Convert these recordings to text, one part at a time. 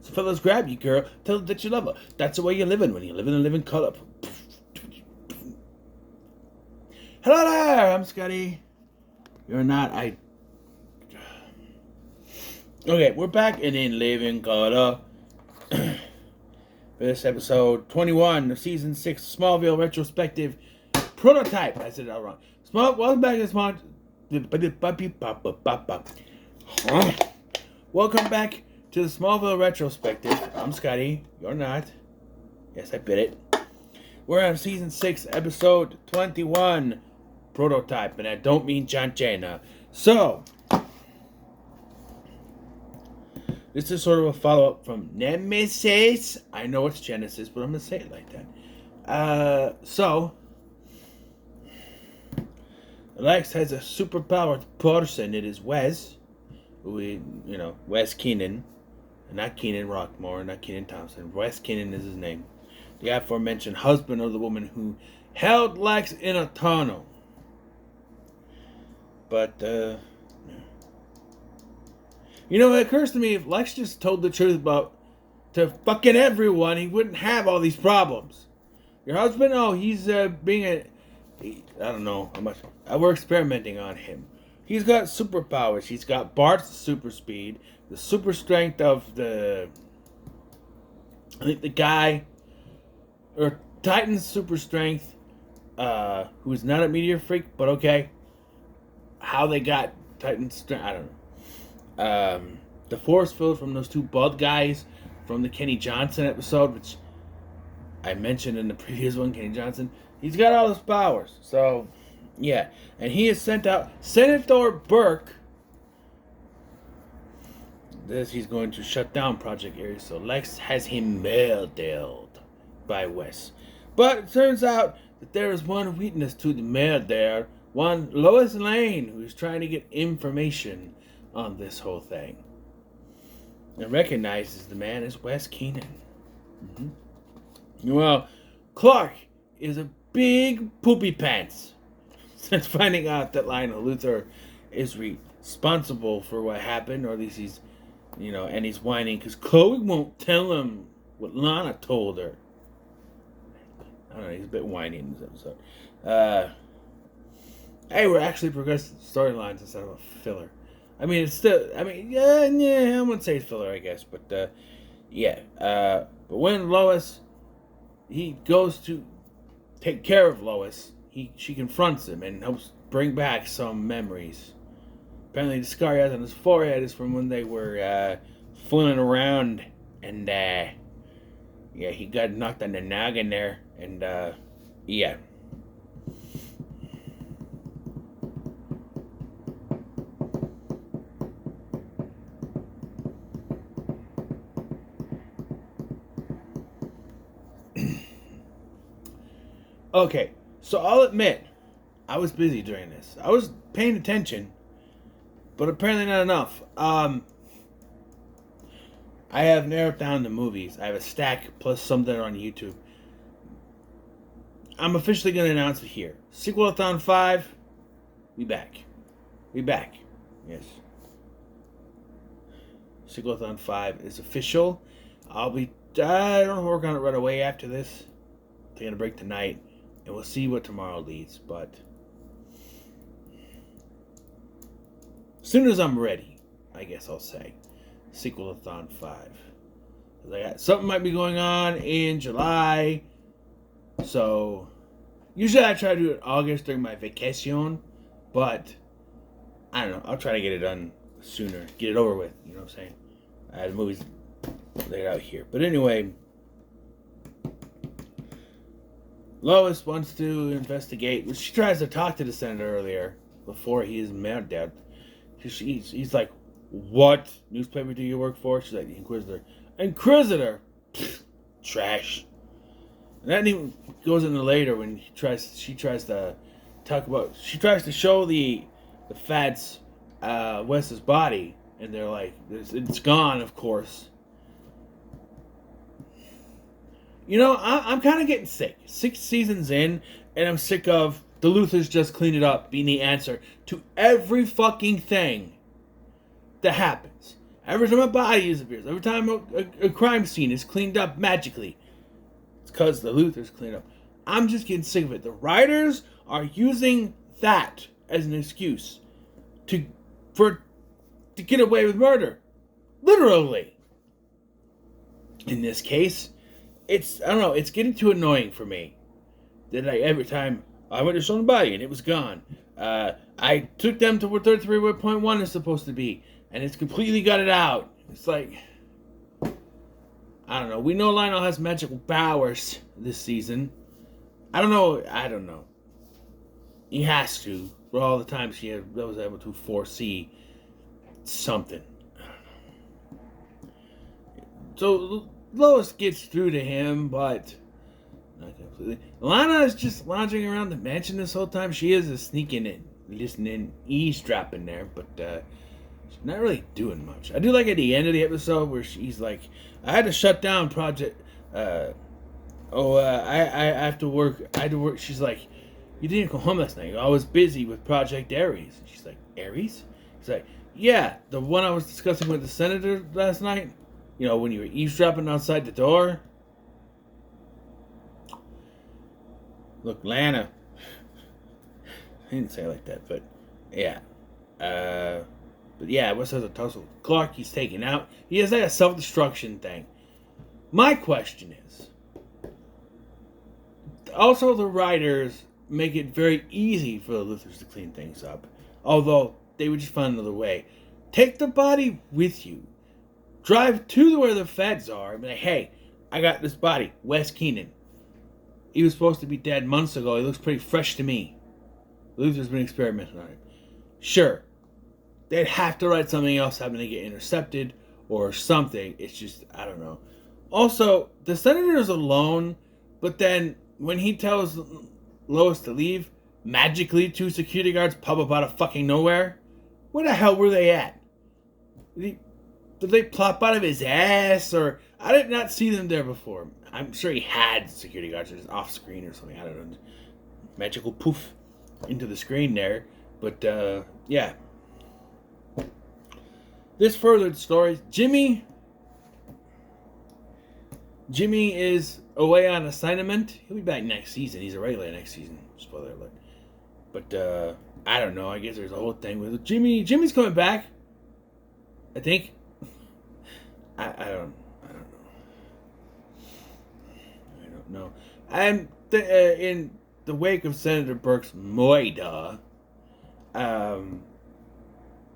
So fellas, grab you, girl. Tell her that you love her. That's the way you're living when you live in a living color. Hello there, I'm Scotty. You're not, Okay, we're back in living color. This episode 21 of season 6 Smallville Retrospective Prototype. I said it all wrong. Welcome back to Small. Welcome back to the Smallville Retrospective. I'm Scotty. You're not. Yes, I bit it. We're on season 6, episode 21 Prototype, and I don't mean John Cena. So, this is sort of a follow-up from Nemesis. I know it's Genesis, but I'm going to say it like that. So, Lex has a superpowered person. It is Wes. Wes Keenan. Not Keenan Rockmore, not Keenan Thompson. Wes Keenan is his name. The aforementioned husband of the woman who held Lex in a tunnel. But, it occurs to me if Lex just told the truth to fucking everyone, he wouldn't have all these problems. Your husband, he's I don't know how much. We're experimenting on him. He's got superpowers. He's got Bart's super speed, the super strength of the guy, or Titan's super strength, who's not a meteor freak, but okay. How they got Titan's strength, I don't know. The force field from those two bald guys from the Kenny Johnson episode, which I mentioned in the previous one, Kenny Johnson. He's got all his powers. So, yeah. And he has sent out Senator Burke. He's going to shut down Project Ares. So Lex has him murdered by Wes. But it turns out that there is one witness to the murder. One Lois Lane, who's trying to get information on this whole thing. And recognizes the man as Wes Keenan. Mm-hmm. Well, Clark is a big poopy pants since finding out that Lionel Luthor is responsible for what happened, or at least he's, and he's whining because Chloe won't tell him what Lana told her. I don't know, he's a bit whiny in this episode. Hey, we're actually progressing storylines instead of a filler. I mean, it's still, I wouldn't say it's filler, I guess, but, yeah. But when Lois, he goes to take care of Lois, she confronts him and helps bring back some memories. Apparently the scar he has on his forehead is from when they were, fooling around, and, he got knocked on the noggin there, and, yeah. Okay, so I'll admit, I was busy during this. I was paying attention, but apparently not enough. I have narrowed down the movies. I have a stack plus some that are on YouTube. I'm officially going to announce it here. Sequelathon 5, we back. We back. Yes. Sequelathon 5 is official. I don't work on it right away after this. Taking a break tonight. And we'll see what tomorrow leads, but as soon as I'm ready, I guess I'll say Sequelathon 5. Something might be going on in July, so usually I try to do it in August during my vacation, but I don't know, I'll try to get it done sooner, get it over with, you know what I'm saying? The movie's laid out here, but anyway, Lois wants to investigate. She tries to talk to the senator earlier before he is murdered. He's like, "What newspaper do you work for?" She's like, "The Inquisitor." Inquisitor, trash. And that even goes into later when she tries to talk about. She tries to show the Fats Wes's body, and they're like, "It's gone, of course." I'm kind of getting sick. 6 seasons in, and I'm sick of the Luthors just clean it up being the answer to every fucking thing that happens. Every time a body disappears, every time a crime scene is cleaned up magically, it's because the Luthor's cleaned up. I'm just getting sick of it. The writers are using that as an excuse to get away with murder. Literally. In this case, I don't know, it's getting too annoying for me. That every time I went to show the body and it was gone. I took them to where 33.1 is supposed to be, and it's completely gutted out. It's like, I don't know. We know Lionel has magical powers this season. I don't know. He has to. For all the times he was able to foresee something. So Lois gets through to him, but not completely. Lana is just lounging around the mansion this whole time. She is sneaking in, listening, eavesdropping there, but she's not really doing much. I do like at the end of the episode where she's like, I had to shut down Project. I have to work. I had to work. She's like, you didn't go home last night. I was busy with Project Ares. And she's like, Ares? She's like, yeah, the one I was discussing with the senator last night. You know, when you were eavesdropping outside the door. Look, Lana. I didn't say it like that, but yeah. But yeah, what's the tussle? Clark, he's taken out. He has like a self-destruction thing. My question is, also the writers make it very easy for the Luthors to clean things up. Although, they would just find another way. Take the body with you. Drive to where the feds are and be like, hey, I got this body, Wes Keenan. He was supposed to be dead months ago. He looks pretty fresh to me. Luthor's been experimenting on him. Sure, they'd have to write something else having to get intercepted or something. It's just, I don't know. Also, the senator is alone, but then when he tells Lois to leave, magically 2 security guards pop up out of fucking nowhere. Where the hell were they at? Did they plop out of his ass? Or I did not see them there before. I'm sure he had security guards just off screen or something. I don't know. Magical poof into the screen there. But yeah. This furthered stories. Jimmy is away on assignment. He'll be back next season. He's a regular next season. Spoiler alert. But I don't know. I guess there's a whole thing with Jimmy. Jimmy's coming back. I think. I don't know. And in the wake of Senator Burke's moida,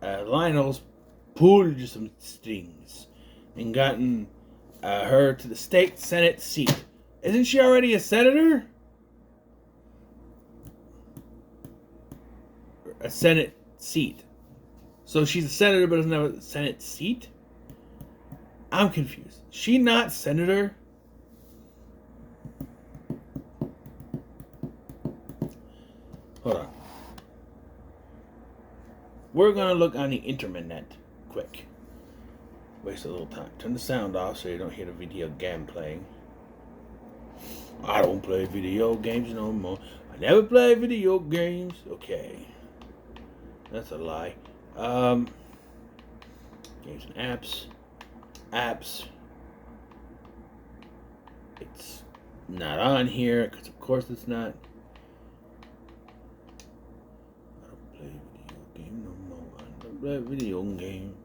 Lionel's pulled some strings and gotten her to the state Senate seat. Isn't she already a senator? A Senate seat. So she's a senator but doesn't have a Senate seat? I'm confused. She not senator? Hold on. We're gonna look on the internet quick. Waste a little time. Turn the sound off so you don't hear the video game playing. I don't play video games no more. I never play video games. Okay. That's a lie. Games and apps. Apps. It's not on here, because of course it's not. I don't play video game no more. I don't play video game.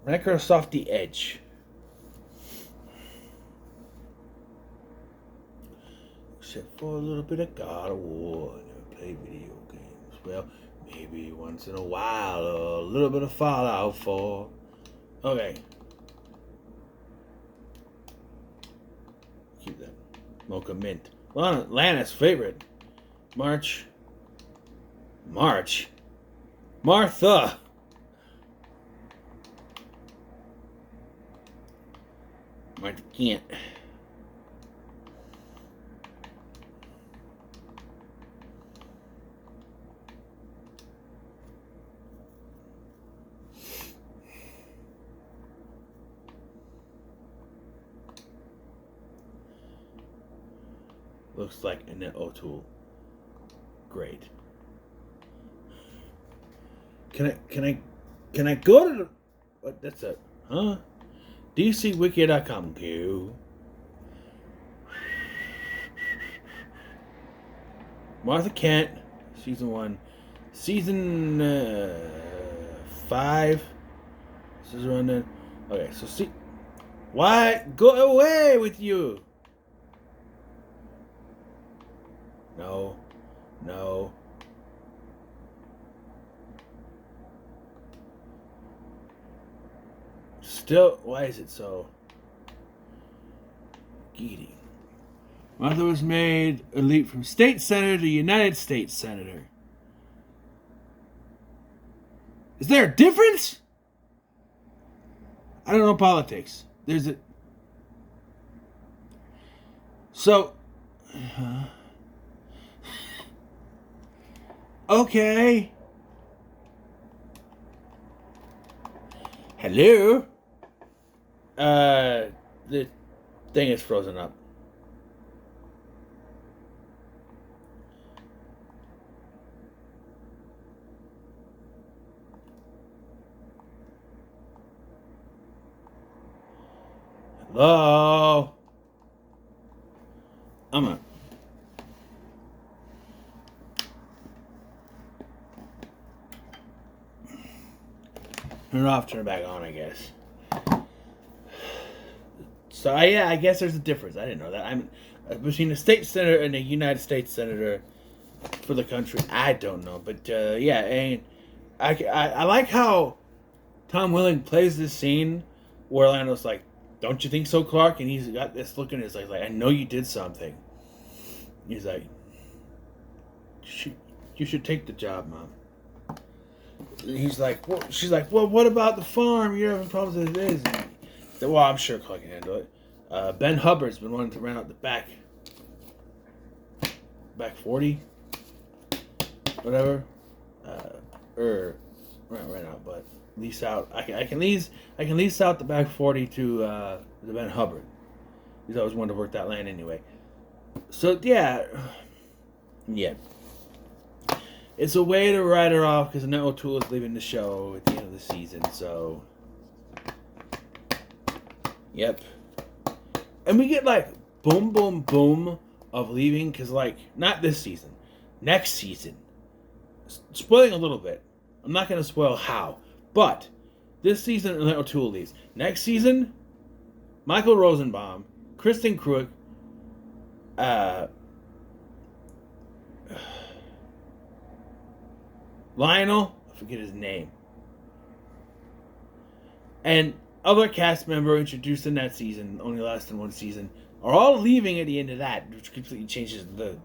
Microsoft The Edge. Except for a little bit of God of War. I never play video games. Well, maybe once in a while, a little bit of Fallout 4. Okay. Keep that. Mocha Mint. Lana's favorite. Martha. Martha can't. Looks like Annette O'Toole. Great. Can I go to the What? That's a huh? DCWiki.com. Q. Martha Kent, season 1, season 5. This is running. Okay, so see, why go away with you? No, no. Still, why is it so? Geedy. Martha was made elite from state senator to United States senator. Is there a difference? I don't know politics. There's a. So. Okay. Hello? The thing is frozen up. Hello? I'm gonna. Turn it off, turn it back on, I guess. So, yeah, I guess there's a difference. I didn't know that. I'm between a state senator and a United States senator for the country. I don't know. But, yeah, and I like how Tom Welling plays this scene where Orlando's like, don't you think so, Clark? And he's got this look in his eyes like, I know you did something. He's like, you should take the job, Mom. And he's like, well, she's like, well, what about the farm? You're having problems with it. Well, I'm sure Clark can handle it. Ben Hubbard's been wanting to rent out the back 40, whatever, rent out, but lease out. I can lease out the back 40 to the Ben Hubbard. He's always wanted to work that land anyway. So yeah. It's a way to write her off because Annette O'Toole is leaving the show at the end of the season. So, yep. And we get like boom, boom, boom of leaving because like not this season, next season. Spoiling a little bit. I'm not going to spoil how, but this season Annette O'Toole leaves. Next season, Michael Rosenbaum, Kristen Kreuk, Lionel, I forget his name, and other cast member introduced in that season, only lasted one season, are all leaving at the end of that, which completely changes the.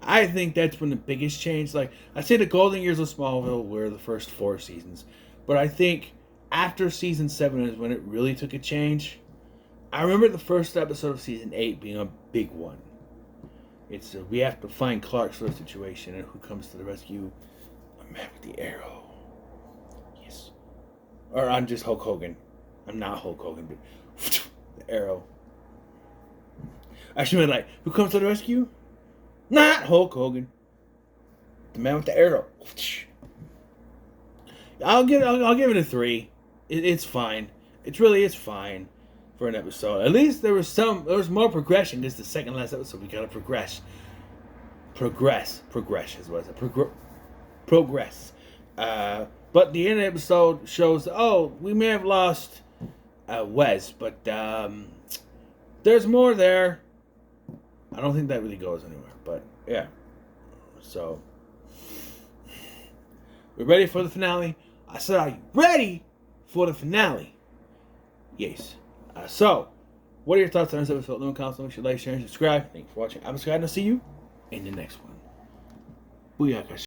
I think that's when the biggest change. Like I say, the golden years of Smallville were the first 4 seasons, but I think after season 7 is when it really took a change. I remember the first episode of season 8 being a big one. It's we have to find Clark's sort of situation, and who comes to the rescue? A man with the arrow. Yes. Or I'm just Hulk Hogan. I'm not Hulk Hogan, but the arrow. I should be like, who comes to the rescue? Not Hulk Hogan. The man with the arrow. I'll give it a 3. It's fine. It's fine for an episode. At least there was more progression. This is the second last episode. We gotta progress is what I said. Progress. But the end of the episode shows, we may have lost Wes, but there's more there. I don't think that really goes anywhere, but yeah. So, we're ready for the finale. I said, are you ready for the finale? Yes. So, what are your thoughts on this episode? Leave a comment, make sure you like, share, and subscribe. Thanks for watching. I'm Scott, and I'll see you in the next one. Booyah, guys.